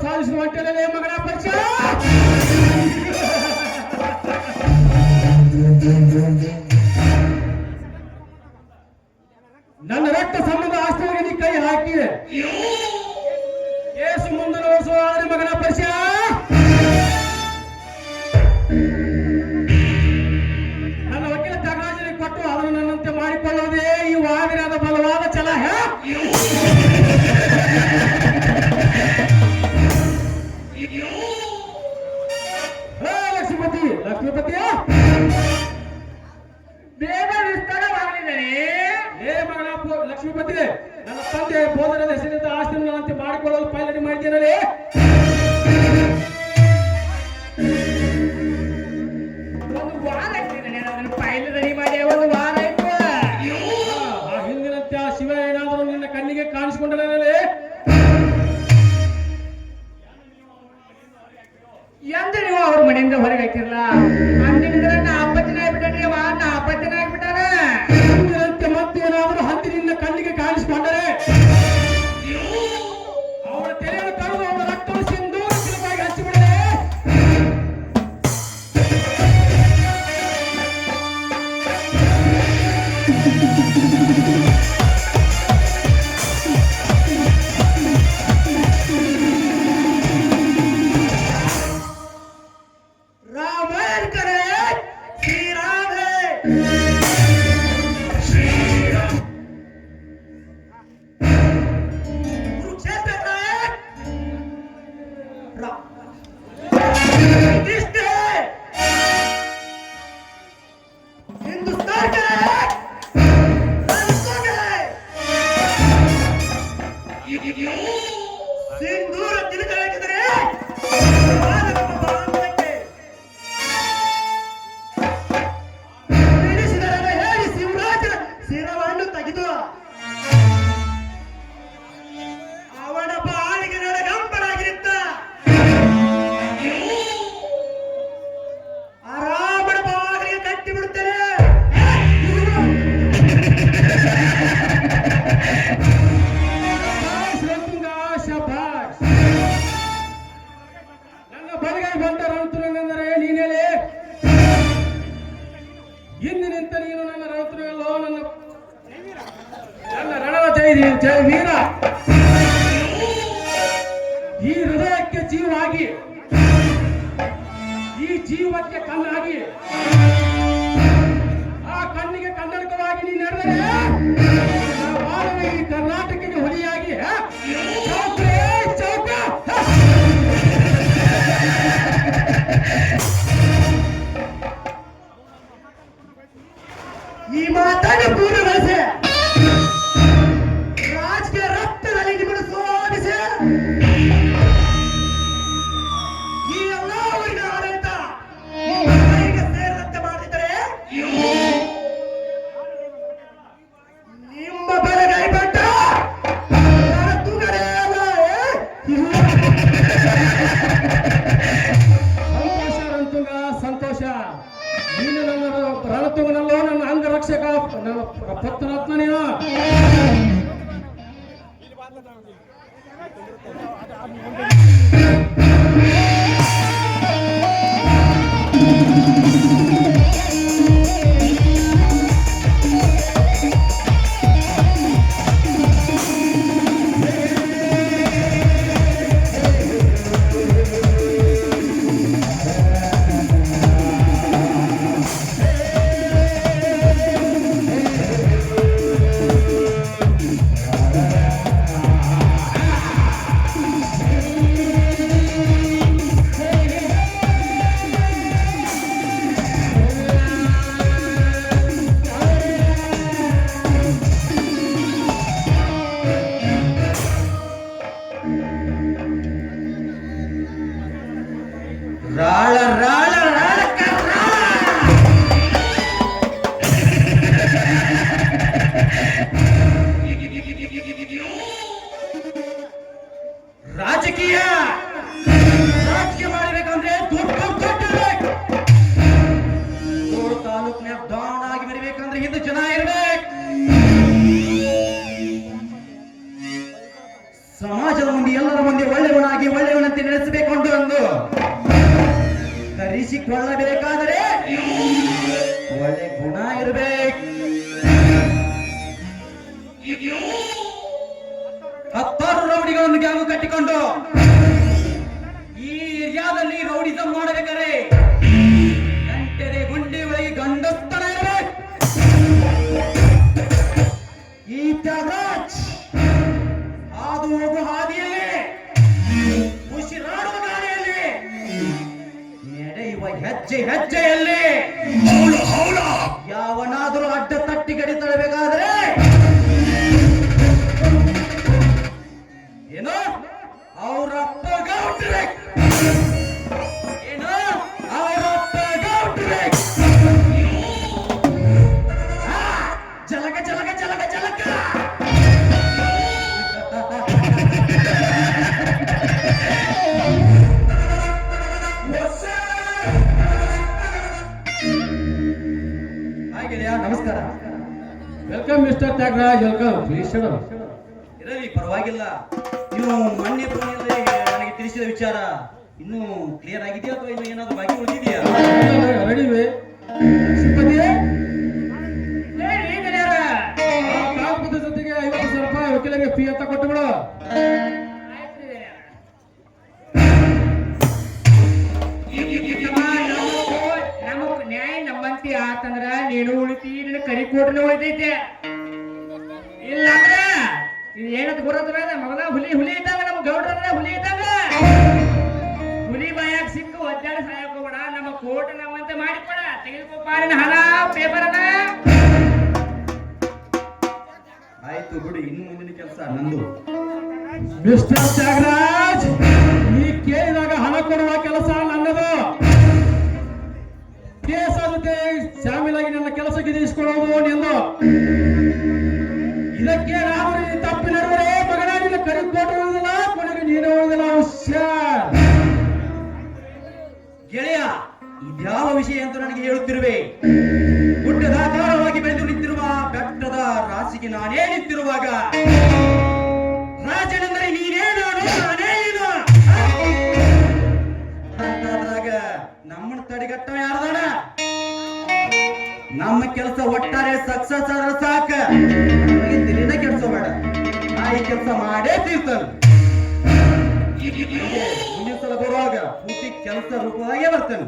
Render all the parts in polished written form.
ಸಾಧಿಸುವಂತೆ ಮಗನ ಪರಿಚಯ. ನನ್ನ ರಕ್ತ ಸಂಬಂಧ ಆಸ್ತಿಗೆ ನೀ ಕೈ ಹಾಕಿ ಕೇಸು ಮುಂದೆ ನೋಡಿಸುವ ಮಗನ ಪರಿಚಯ. ನನ್ನ ವಕೀಲ ತ್ಯಾಗರಾಜನಿಗೆ ಕೊಟ್ಟು ಅದನ್ನು ನನ್ನಂತೆ ಮಾಡಿಕೊಳ್ಳೋದೇ ಈ ವಾದಿರಾದ ಬಲವಾದ ಛಲ. ಲಕ್ಷ್ಮೀಪತಿಯ ಬೇಗ ವಿಸ್ತಾರವಾಗಲಿದೆ. ಮಗನ ಲಕ್ಷ್ಮೀಪತಿ, ನನ್ನ ತಂದೆ ಬೋಧನದ ಹೆಸರಿನಿಂದ ಆಸ್ತಿಯನ್ನು ನನ್ನಂತೆ ಮಾಡಿಕೊಳ್ಳಲು ಪೈಲಡಿ ಮಾಡಿದ್ದೇನೆ. ಒಂದು ವಾರ ಅದನ್ನು ಪೈಲ್ ರೆಡಿ ಮಾಡಿ ಒಂದು ವಾರ ಆಯ್ತು. ಆ ಹಿಂದಿನಂತೆ ಆ ಶಿವ ಏನಾದರೂ ನಿನ್ನ ಕಣ್ಣಿಗೆ ಕಾಣಿಸಿಕೊಂಡನಲ್ಲಿ ಎಂದು ನೀವು ಅವ್ರ ಮನೆಯಿಂದ ಹೊರಗೆ ಹಾಕಿರಲ್ಲ. ಅಂದಿನಿಂದ ನಾಪತ್ತಿನ ಆಗ್ಬಿಟ್ಟಾನೆ. ನಾಪತ್ತಿನ ಆಗ್ಬಿಟ್ಟಾನ. ಹಿಂದಿನಂತೆ ಮತ್ತೇನಾದರೂ ಹಂದಿನಿಂದ ಕಣ್ಣಿಗೆ ಕಾಣಿಸಿಕೊಂಡರೆ ಅವರ ತೆರೆಯನ್ನು ಕರೆದು ಅವರ ರಕ್ತವನ್ನು ಸಿಂಧೂರ ತಿರುವಾಗಿ ಹಚ್ಚಿಬಿಡದೆ. ಸಿಂಧೂರ ತಿರುಗಾಕಿದರೆ ತಿಳಿಸಿದರನ್ನು ಹೇಳಿ ಶಿವರಾಜನ ಶಿರವನ್ನು ತೆಗೆದು ಅವನ ಬಾಳಿಗೆ ನಡಗಂಪನಾಗಿರುತ್ತ ಆರಾಮನ ಬಾಗಿಲಿಗೆ ಕಟ್ಟಿ ಬಿಡುತ್ತೇನೆ. ನನ್ನ ಬಲಗೈ ಬಂದ ರಣತುರನೆಂದರೆ ನೀನೇಲೆ. ಹಿಂದೆ ನಿಂತ ನೀನು ನನ್ನ ರಣತುರಲ್ಲೋ. ನನ್ನ ರಣದ ಜಯ ವೀರ. ಈ ಹೃದಯಕ್ಕೆ ಜೀವವಾಗಿ, ಈ ಜೀವಕ್ಕೆ ಕಣ್ಣಾಗಿ, ಆ ಕಣ್ಣಿಗೆ ಕನ್ನಡಕವಾಗಿ ನೀನು ನಡೆದರೆ ಈ ಕರ್ನಾಟಕಕ್ಕೆ ಹೊಲಿಯಾಗಿ ಚೌಕ ಈ ಮಾತನ್ನು ಪೂರ್ಣಗೊಳಿಸಿ ರಾಜಕೀಯ ರಕ್ತದಲ್ಲಿ ನಿಮ್ಮನ್ನು ಸೋಲಿಸಿ ಈ ಎಲ್ಲ ಊರಿನ ಆಡಳಿತ ಸೇರಿದಂತೆ ಮಾಡಿದರೆ ನಿಮ್ಮ ಬಲಗೈ ಬಟ್ಟ ಸಂತೋಷ ರಣತುಂಗ, ಸಂತೋಷ. ನೀನು ನನ್ನ ರಣತುಂಗನಲ್ಲೋ, ನನ್ನ ಅಂಗರಕ್ಷಕ, ನನ್ನ ಪತ್ರರತ್ನ ನೀನು. ರಾಳ ರಾಳ ರಾಜಕೀಯ ಮಾಡಬೇಕಂದ್ರೆ ದೊಡ್ಡ ತಾಲೂಕಿನ ಡಾನ್ ಆಗಿ ಬರಬೇಕಂದ್ರೆ ಹಿಂದೆ ಜನ ಇರಬೇಕು. ಸಮಾಜದ ಮಂದಿ ಎಲ್ಲರ ಮುಂದೆ ಒಳ್ಳೆಯವನಾಗಿ ಒಳ್ಳೆಯವನಂತೆ ನಡೆಸಬೇಕೊಂಡು ಎಂದು ಧರಿಸಿಕೊಳ್ಳಬೇಕಾದರೆ ಒಳ್ಳೆ ಗುಣ ಇರಬೇಕು. 10 ರೌಡಿಗಳನ್ನು ಗ್ಯಾಂಗು ಕಟ್ಟಿಕೊಂಡು ಈ ಏರಿಯಾದಲ್ಲಿ ರೌಡಿಸಂ ಮಾಡಬೇಕಾರೆ ಗಂಟೆರೆ ಗುಂಡಿ ಒಳಗೆ ಗಂಡಸ್ತನ ಇರಬೇಕು. ಈ ತ್ಯಾಗರಾಜ್ ಹಾದು ಹೋಗುವ ಹಾದಿಯಲ್ಲಿ ಉಸಿರಾಡುವ ಗಾಳಿಯಲ್ಲಿ ನಡೆಯುವ ಹೆಜ್ಜೆ ಹೆಜ್ಜೆಯಲ್ಲಿ ಯಾವನಾದರೂ ಅಡ್ಡ ತಟ್ಟಿ ಗಡಿ ತಡಬೇಕಾದ್ರೆ ಏನೋ ಅವರಪ್ಪ ಗೌಡ್ಬೇಕು, ಏನೋ ಅವರಪ್ಪ ಗೌಡ್ಬೇಕು. ಜಲಕ ಜಲಕ ಜಲಕ ಜಲಕ ಹಾಗೆಯಾ? ನಮಸ್ಕಾರ. Welcome mister Thyagaraj, welcome. Please ಇರಲಿ, ಪರವಾಗಿಲ್ಲ. ನೀವು ಮೊನ್ನೆ ಫೋನಲ್ಲಿ ನನಗೆ ತಿಳಿಸಿದ ವಿಚಾರ ಇನ್ನೂ ಕ್ಲಿಯರ್ ಆಗಿದೆಯಾ ಅಥವಾ ಇನ್ನು ಏನಾದ್ರು ಬಾಕಿ ಉಳಿದಿದೆಯಾ? ರೆಡಿವೆ ಲಕ್ಷ್ಮೀಪತಿ, ಹೇಳಿ ಗೆಳೆಯರ. ಆ ಕಾಗದದ ಜೊತೆಗೆ 50,000 ರೂಪಾಯಿ ವಕೀಲರಿಗೆ ಫೀ ಅಂತ ಕೊಟ್ಟು ಬಿಡು. ಆಯ್ತು ಗೆಳೆಯರ. ನಮಗ್ ನ್ಯಾಯ ನಮ್ಮಂತಿ ಆತಂದ್ರ ನೀನು ಉಳಿತಿ, ನಿನ್ನ ಕರಿಕೋಟನ ಉಳಿತೈತೆ. ಇಲ್ಲಾಂದ್ರ ಇದು ಏನಂತ ಬರೋದ್ರ ಮಗನ ಹುಲಿ ಹುಲಿ ಇದ್ದಾಗ ನಮ್ಮ ಗೌಡ್ರ ಹುಲಿ ಇದ್ದಾಗ ಹುಲಿ ಬಾಯಾಗ ಸಿಕ್ಕು ಒದ್ದಾಡಿ ಸಾಯಕ್ ಹೋಗ್ಬೇಡ. ನಮ್ಮ ಕೋಟ ನಮ್ಮಂತೆ ಮಾಡಿಕೊಡ. ತೆಗೆದುಕೋಪ ನಿನ್ನ ಹಣ ಪೇಪರನ. ಆಯ್ತು ಬಿಡು, ಇನ್ನು ಮುಂದಿನ ಕೆಲಸ ನಂದು. ಮಿಸ್ಟರ್ ತ್ಯಾಗರಾಜ್, ನೀ ಕೇಳಿದಾಗ ಹಣ ಕೊಡುವ ಕೆಲಸ ನನ್ನದು. ಕೇಸ ಜೊತೆ ಶಾಮೀಲಾಗಿ ನನ್ನ ಕೆಲಸಕ್ಕೆ ಇರಿಸಿಕೊಳ್ಳುವುದು ನಿಂದು. ಇದಕ್ಕೆ ನಾವು ತಪ್ಪಿ ನಡೆದರೆ ಮಗನ ನಿನ್ನ ಕರಿಕೋಟ ಉಳಿದಿಲ್ಲ, ಕೊನೆಗೆ ನೀನು ಉಳಿದಿಲ್ಲ. ಹುಷಾರ್ ಗೆಳೆಯ, ಇದ್ಯಾವ ವಿಷಯ ಅಂತ ನನಗೆ ಹೇಳುತ್ತಿರುವೆ? ಗುಡ್ಡದಾಕಾರವಾಗಿ ಬೆಳೆದು ನಿಂತಿರುವ ಬೆಟ್ಟದ ರಾಶಿಗೆ ನಾನೇ ನಿಂತಿರುವಾಗ ರಾಜನೆಂದರೆ ನೀನೇ, ನಾನು ನಾನೇ ನೀನು ಅಂತಾದಾಗ ನಮ್ಮನ್ನು ತಡೆಗಟ್ಟವ ಯಾರದಾನ? ನಮ್ಮ ಕೆಲಸ ಒಟ್ಟಾರೆ ಸಕ್ಸಸ್ ಆದ್ರೆ ಸಾಕ. ದಿನ ಕೆಲಸ ಬೇಡ, ನಾ ಈ ಕೆಲಸ ಮಾಡೇ ತೀರ್ತಾನೆ. ಮುಂದಿನ ಸಲ ಬರುವಾಗ ಪೂರ್ತಿ ಕೆಲಸ ರೂಪದಾಗೆ ಬರ್ತೇನೆ.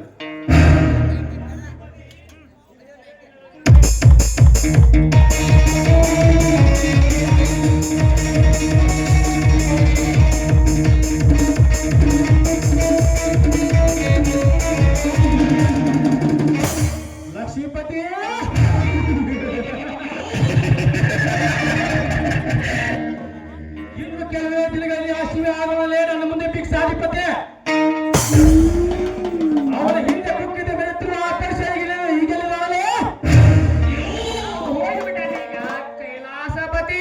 ಲಕ್ಷ್ಮೀಪತಿ, ಇನ್ನು ಕೆಲವೇ ದಿನಗಳಲ್ಲಿ ಆಶೀರ್ವಾದ ಆಗುವಲ್ಲೇ ನನ್ನ ಮುಂದೆ ಭಿಕ್ಷಾಧಿಪತಿ. ಅವರ ಹಿಂದೆ ಕುಕ್ಕಿದ ಬೆಳೆತಿರುವ ಆಕರ್ಷಣೆಗೆ ಈಗೆಲ್ಲೇ ಹೋಗ್ಬಿಟ್ಟಾನೆ ಈಗ ಕೈಲಾಸಪತಿ.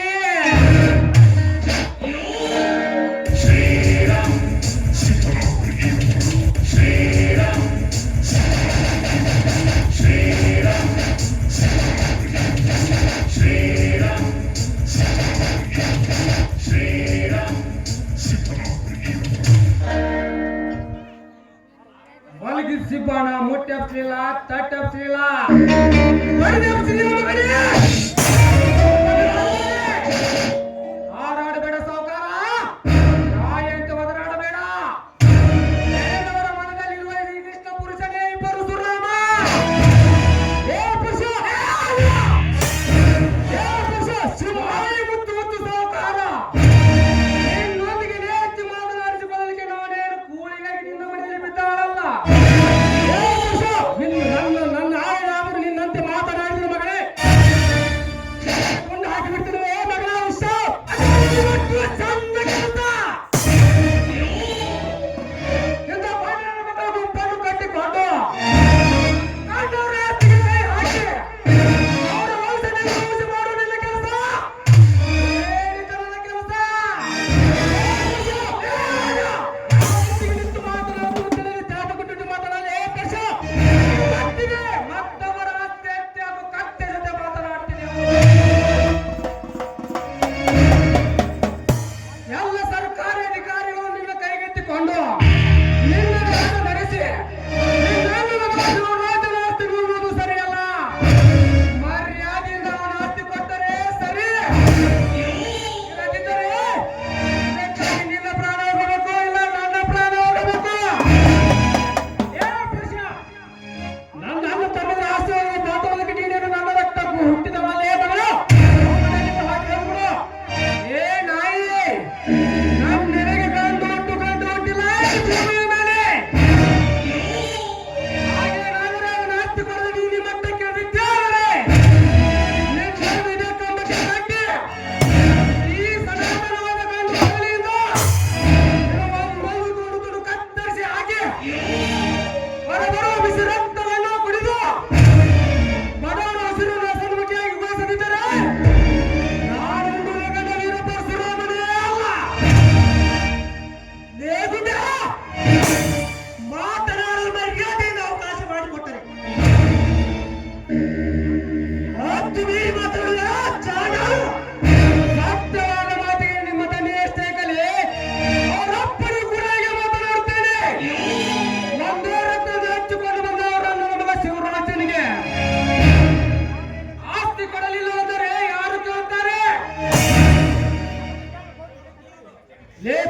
ಮಲಗಿಸಿ ಬಾಣ ಮುಟ್ಟೆ ಹಬ್ಸಲಿಲ್ಲ, ತಟ್ಟೆ ಹಬ್ಸಲಿಲ್ಲ. ಹಾರಾಡಬೇಡ ಸಾವುಕಾರ, ನಾಯಿ ಅಂತ ಒದರಾಡಬೇಡ. ಬೇರೆಯವರ ಮನದಲ್ಲಿರುವ ಈ ಕೃಷ್ಣ ಪುರುಷನೇ ಇಬ್ಬರು ಸುರಾಮ. ಏ ಪುರುಷ, ಏ ಪುರುಷ, ಶಿವಾಯಿ ಮುತ್ತು ಮುತ್ತು ಸಾವುಕಾರ. ನಿನ್ನೊಂದಿಗೆ ನೇರ್ತಿ ಮಾತನಾಡಿಸಿಕೊಳ್ಳಲಿಕ್ಕೆ ನಾನೇನು ಕೂಲಿಗಾಗಿ ನಿನ್ನ ಮನೆಯಲ್ಲಿ ಬಿದ್ದಾಳಲ್ಲ. ನನ್ನ ಆಯನಾದರೂ ನಿನ್ನಂತೆ ಮಾತನಾಡಿದ ಮಗಳೇ.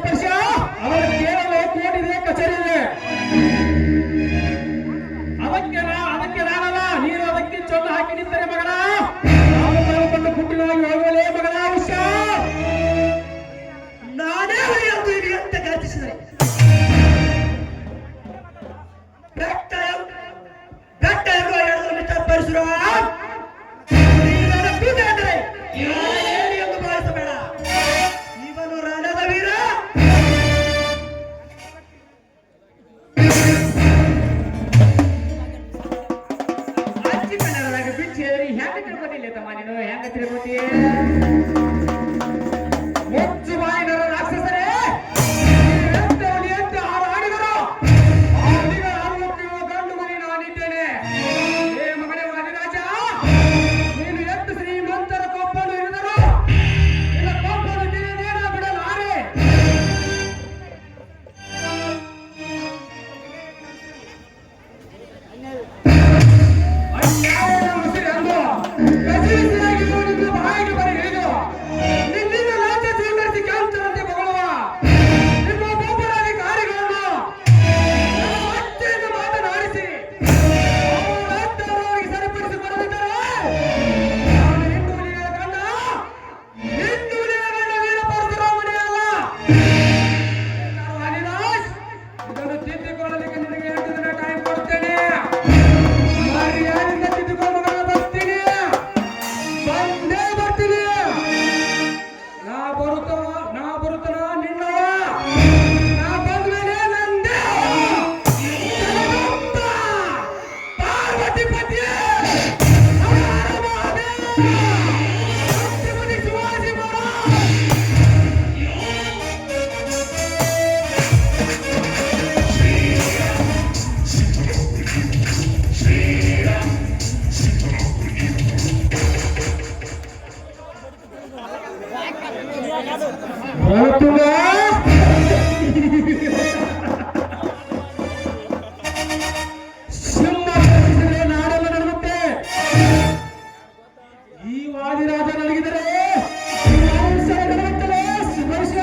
ಪರ್ಷ ಅವರ ಕೇಳಲು ಕೋಟಿದೆ ಕಚೇರಿ ಇದೆ. ಅದಕ್ಕೆ ನಾನಲ್ಲ, ನೀನು ಅದಕ್ಕೆ ಚೊಲ್ಲ ಹಾಕಿ ನಿಂತರೆ ಮಗನ ಕೊಂಡು ಕುಟ್ಟಿನಾಗಿ ಹೋಗಲೇ ಮಗನ ವಿಷ. ನಾನೇ ಎಂದು ಇಲ್ಲಿ ಅಂತ ಘರ್ಜಿಸಿದೆ. ಬೆಟ್ಟ ಎಂದು ಹೇಳಿದ್ರು ಮಿಸ್ಟರ್ ಪರಶುರಾಮ್. ನೀನು ನನ್ನ ಕೂದೆ ಅಂದರೆ ಹೇಳಿ ಎಂದು ಭಾವಿಸಬೇಡ. ಇವನು ರಣದ ವೀರ. ಅಜ್ಜಿ ಕನ್ನಡದಾಗ ಬಿಚ್ಚಿ ಹೇಳಿದ್ರಿ ಹೆಂಗ ತಿಳ್ಕೊತಿಲ್ಲ ತಮ್ಮ ನೀನು ಹೆಂಗ ತಿಳ್ಕೊತಿ? ಮುಚ್ಚು ಬಾಯಿನರ ರಾಕ್ಷಸರೇ, ಎಂತ ಹಾರಾಡಿದರು ಅವನಿಗೆ 67 ಗಂಡು ಮರಿ ನಾನಿದ್ದೇನೆ. ಏ ಮಗನೇ ವಾದಿರಾಜ, ನೀನು ಎಷ್ಟು ಶ್ರೀಮಂತರ ಕೊಪ್ಪಲು ಇರಿದರು ನಿನ್ನ ಕೊಪ್ಪಲು ತಿಳಿದೇನ ಬಿಡಲಾರೆ. ಅನ್ಯಾಯದ ಮುಸುರಿ ಅಂದು ಕಸಿವಿಸಿಯಾಗಿ ನಿನ್ನ ಬಾಯಿಗೆ ಬರಿ ಹಿಡಿದು ನಿನ್ನಿಂದ ಲಾಂಛ ಸ್ವೀಕರಿಸಿ ಕಾಂಚನಂತೆ ಬಗಳುವ ನಿಮ್ಮ ಒಬ್ಬೊಬ್ಬರಾಧಿಕಾರಿಗಳನ್ನು ನನ್ನ ಹೊಟ್ಟೆಯಿಂದ ಮಾತನಾಡಿಸಿ ಅವರವರಿಗೆ ಸರಿಪಡಿಸಿಕೊಡದಿದ್ದರೆ ನಾನು ಹಿಂದೂಲಿಗಳ ಗಂಡ ವೀರ ಪರಶುರಾಮನೇ ಅಲ್ಲ. ಹರಿದಾಸ್, ಇದನ್ನು ತಿದ್ದಿಕೊಳ್ಳಲಿಕ್ಕೆ ನಿನಗೆ 8 ದಿನ ಟೈಮ್ ಕೊಡ್ತೇನೆ. ಮರ್ಯಾದೆಯಿಂದ ತಿದ್ದುಕೊಂಡು ಬರ್ತೀನಿ, ಬಂದೇ ಬರ್ತೀನಿ. ನಾ ಬರುತ್ತನ ನಿನ್ನವ, ನಾ ಬಂದ ಮೇಲೆ ನಂದೇ ಜಗದಂಬ ಪಾರ್ವತಿ ಪತಿ ಹರ ಹರ ಮಹಾದೇವ, ಛತ್ರಪತಿ ಶಿವಾಜಿ ಮಹಾರಾಜ್. ಬರುತ್ತುವ ಸಿಂಹ ಕಟ್ಟಿಸಿದರೆ ನಾಡೆಲ್ಲ ನಡುಗುತ್ತೆ. ಈ ವಾದಿರಾಜ ನಡಗಿದರೆ ನಡುಗುತ್ತಲೇ ಸುಭರ್ಷ.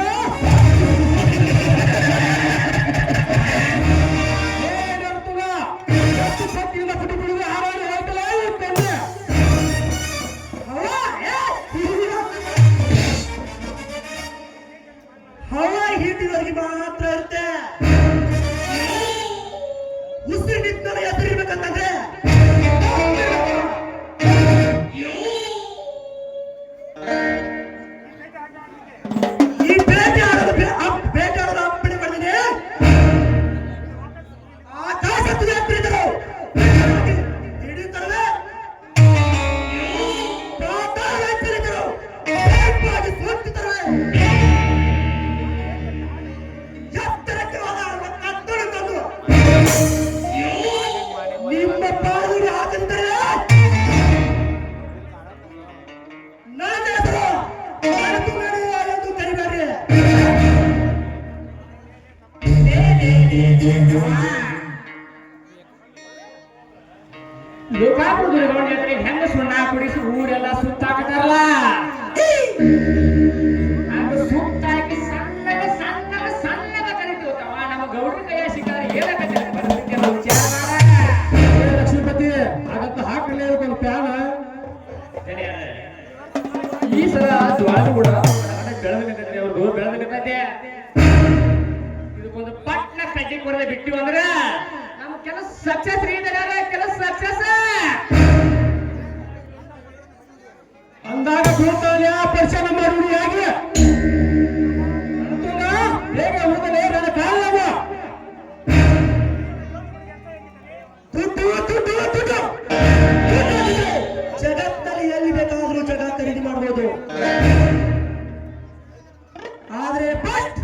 ಏನಿರ್ತದ ಎಷ್ಟು ಶಕ್ತಿಯಿಂದ ಪುಟ್ಟು ಬಿಡುವುದು ಹಾರಾಡಿ ಹೋಯ್ತಲೇ ಇರ್ತಂದೆ. ಹವಾ ಹಿಡಿದವರಿಗೆ ಮಾತ್ರ ಇರುತ್ತೆ. ಉಸಿರು ನಿಂತಲ್ಲಿ ಎದುರಿರ್ಬೇಕಂತಂದ್ರೆ ಈ ಬೇಟೆಯಾಡೋದು ಅಪ್ಪಣೆ ಮಾಡಿದ್ದೀನಿ. ಆಕಾಶ ತುದಿಯತ್ತಿದ್ದರು ಹಿಡಿಯುತ್ತವೆ, ಪಾತಾಳ ಎತ್ತರಿದ್ದರು ಬೇಗವಾಗಿ ಸೋಂಕುತ್ತವೆ. ಎತ್ತರಕ್ಕೆ ಹೋದ ಕತ್ತಲು ತಂದು ನಿಮ್ಮ ಪಾಲಿಗೆ ಹಾಕಂದರೆ ನನ್ನ ಹೆಸರು ಮರೆತು ನಡೆಯುವ ಎಂದು ಕರಿಬೇಡಿ. ಲೋಕಾಪುರ ದುರ್ಗೌಂಡ ಜಾತ್ರೆಗೆ ಹೆಂಗ ಸುಣ್ಣ ಕುಡಿಸಿ ಊರೆಲ್ಲ ಸುತ್ತಾಕತಾರಲ್ಲ, ಅದು ಸುತ್ತಾಕಿ ಸಣ್ಣಗ ಕರಿತೀವತ್ತವ. ನಮ್ಮ ಗೌಡ್ರ ಕೈಯ ಶಿಕಾರ ಏನಕತ್ತೆ ಪರಿಸ್ಥಿತಿ ವಿಚಾರ ಮಾಡ. ಲಕ್ಷ್ಮೀಪತಿ ಅದಕ್ಕೆ ಹಾಕಲೇ ಒಂದು ಪ್ಯಾನ್. ಈ ಸಲ ಜ್ವಾಳ ಕೂಡ ಬೆಳೆದಕತ್ತೆ, ಅವ್ರದ್ದು ಬೆಳೆದಕತ್ತೆ. ಇದಕ್ಕೊಂದು ಪಟ್ನ ಕಡ್ಡಿ ಕೊಡದೆ ಬಿಟ್ಟಿವ ಅಂದ್ರ ನಮ್ಮ ಕೆಲಸ ಸಕ್ಸಸ್ ರೀ, ಕೆಲಸ ಸಕ್ಸಸ್ ಅಂದಾಗ ಬೀಳ್ತಾನೆ ಆ ಪರ್ಷ ನಮ್ಮ ರೂಢಿಯಾಗಿ ಬೇಗ ಉಳಿದಲೇ ನನ್ನ ಕಾಲವ ದುಡ್ಡು ದುಡ್ಡು ದುಡ್ಡು ಜಗತ್ತಲ್ಲಿ ಎಲ್ಲಿ ಬೇಕಾದ್ರೂ ಜಗ ಖರೀದಿ ಮಾಡಬಹುದು. ಆದ್ರೆ ಬಟ್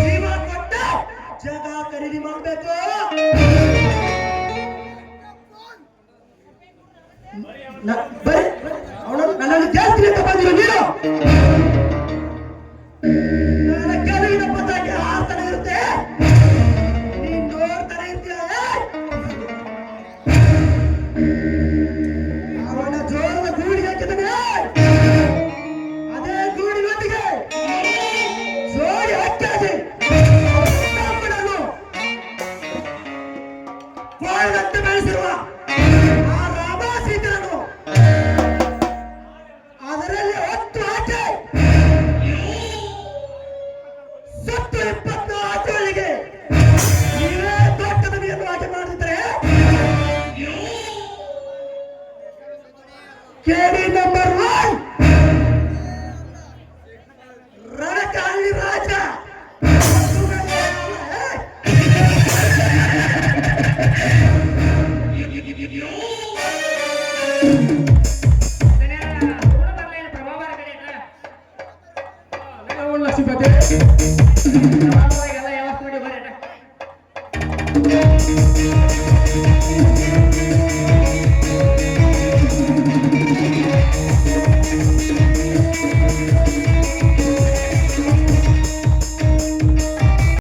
ಜೀವ ಕೊಟ್ಟ ಜಗ ಖರೀದಿ ಮಾಡಬೇಕು. ಬರೀ ಅವನು ನನ್ನನ್ನು ಜಾಸ್ತಿ ಅಂತ ಬಂದಿರೋ ನೀನು ನನ್ನ ಗೆಲುವಿನ ಪತಾಕೆ ಹಾರ್ತಾನೆ ಇರುತ್ತೆ, ನೀನ್ ನೋಡ್ತಾನೆ ಇರ್ತೀಯ. ಅವನ ಜೋರದ ಗೂಡಿಗೆ ಹಾಕಿದ್ದಾನೆ, ಅದೇ ಗೂಡಿನೊಂದಿಗೆ ಕೇಳಿ ನಂಬರ್ 1 ರಣಕಾಳಿ ರಾಜ ಲಕ್ಷ್ಮೀಪತಿ ಎಲ್ಲ ವ್ಯವಸ್ಥೆ ಮಾಡಿ ಬರ್ರಿ